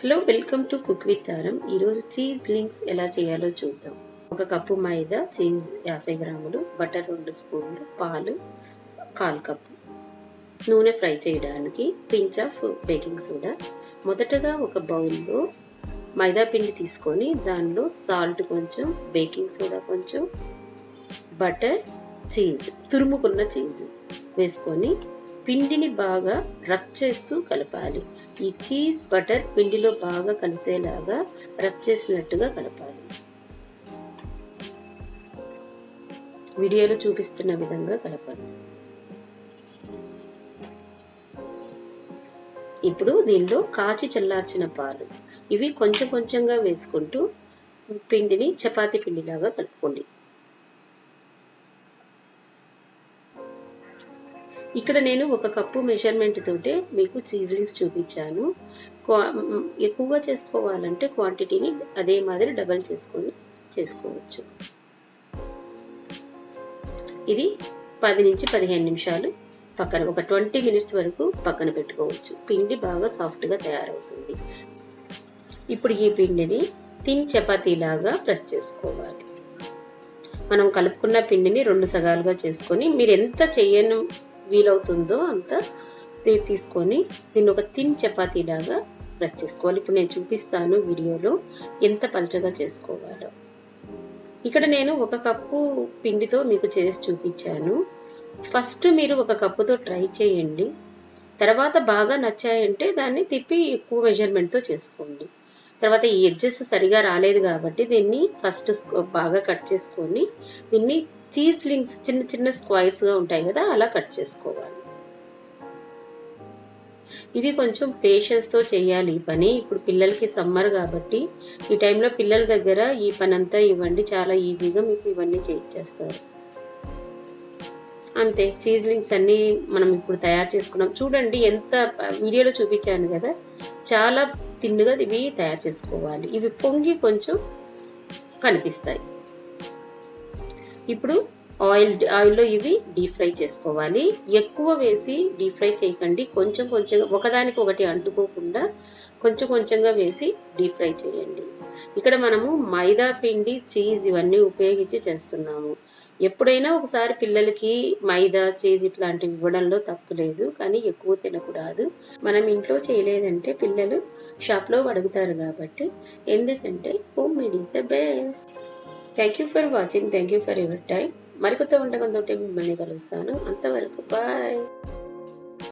Hello welcome to cook with Taram. ఈరోజు cheese links ఎలా చేయాలో చూద్దాం. ఒక కప్పు మైదా, చీజ్ 50 గ్రాములు, బటర్ 2 స్పూన్లు, పాలు 1/4 కప్పు, నూనె ఫ్రై చేయడానికి పించ్ ఆఫ్ బేకింగ్ సోడా. మొదటగా ఒక బౌల్లో మైదా పిండి తీసుకొని దానిలో సాల్ట్ కొంచెం, బేకింగ్ సోడా కొంచెం, బటర్, చీజ్ తురుముకున్న చీజ్ వేసుకొని పిండిని బాగా రబ్ చేస్తూ కలపాలి. ఈ చీజ్ బటర్ పిండిలో బాగా కలిసేలాగా రబ్ చేసినట్టుగా కలపాలి. వీడియోలో చూపిస్తున్న విధంగా కలపాలి. ఇప్పుడు దీనిలో కాచి చల్లార్చిన పాలు ఇవి కొంచెం కొంచెంగా వేసుకుంటూ పిండిని చపాతీ పిండిలాగా కలుపుకోండి. ఇక్కడ నేను ఒక కప్పు మెజర్మెంట్ తోటే మీకు చీజ్లింగ్స్ చూపించాను. ఎక్కువగా చేసుకోవాలంటే క్వాంటిటీని అదే మాదిరి డబల్ చేసుకోవచ్చు. ఇది 10 నుంచి 15 నిమిషాలు పక్కన, ఒక 20 మినిట్స్ వరకు పక్కన పెట్టుకోవచ్చు. పిండి బాగా సాఫ్ట్గా తయారవుతుంది. ఇప్పుడు ఈ పిండిని తిన్ చపాతీలాగా ప్రెస్ చేసుకోవాలి. మనం కలుపుకున్న పిండిని 2 సగాలుగా చేసుకొని మీరు ఎంత చెయ్యను వీలవుతుందో అంత తీసుకొని దీన్ని ఒక తిన్ చపాతీ లాగా ప్రెస్ చేసుకోవాలి. ఇప్పుడు నేను చూపిస్తాను వీడియోలో ఎంత పలచగా చేసుకోవాలో. ఇక్కడ నేను ఒక కప్పు పిండితో మీకు చేసి చూపించాను. ఫస్ట్ మీరు ఒక కప్పుతో ట్రై చేయండి. తర్వాత బాగా నచ్చాయంటే దాన్ని తిప్పి ఎక్కువ మెజర్మెంట్తో చేసుకోండి. తర్వాత ఈ ఎడ్జెస్ సరిగా రాలేదు కాబట్టి దీన్ని ఫస్ట్ బాగా కట్ చేసుకొని దీన్ని చీజ్ లింక్స్ చిన్న చిన్న స్క్వైర్స్గా ఉంటాయి కదా, అలా కట్ చేసుకోవాలి. ఇది కొంచెం పేషెన్స్తో చేయాలి ఈ పని. ఇప్పుడు పిల్లలకి సమ్మర్ కాబట్టి ఈ టైంలో పిల్లల దగ్గర ఈ పని అంతా ఇవ్వండి, చాలా ఈజీగా మీకు ఇవన్నీ చేయించేస్తారు. అంతే, చీజ్ లింక్స్ అన్నీ మనం ఇప్పుడు తయారు చేసుకున్నాం. చూడండి ఎంత వీడియోలో చూపించాను కదా, చాలా తిన్నుగా ఇవి తయారు చేసుకోవాలి. ఇవి పొంగి కొంచెం కనిపిస్తాయి. ఇప్పుడు ఆయిల్లో ఇవి డీప్ ఫ్రై చేసుకోవాలి. ఎక్కువ వేసి డీప్ ఫ్రై చేయకండి, కొంచెం కొంచెంగా ఒకదానికి ఒకటి అంటుకోకుండా కొంచెం కొంచెంగా వేసి డీప్ ఫ్రై చేయండి. ఇక్కడ మనము మైదా పిండి, చీజ్ ఇవన్నీ ఉపయోగించి చేస్తున్నాము. ఎప్పుడైనా ఒకసారి పిల్లలకి మైదా, చీజ్ ఇట్లాంటివి ఇవ్వడంలో తప్పు లేదు, కానీ ఎక్కువ తినకూడదు. మనం ఇంట్లో చేయలేదంటే పిల్లలు షాప్లో అడుగుతారు కాబట్టి, ఎందుకంటే home made is the best. Thank you for watching. Thank you for your time. మరికొత్త వంటకంతో మిమ్మల్ని కలుస్తాను. అంతవరకు బాయ్.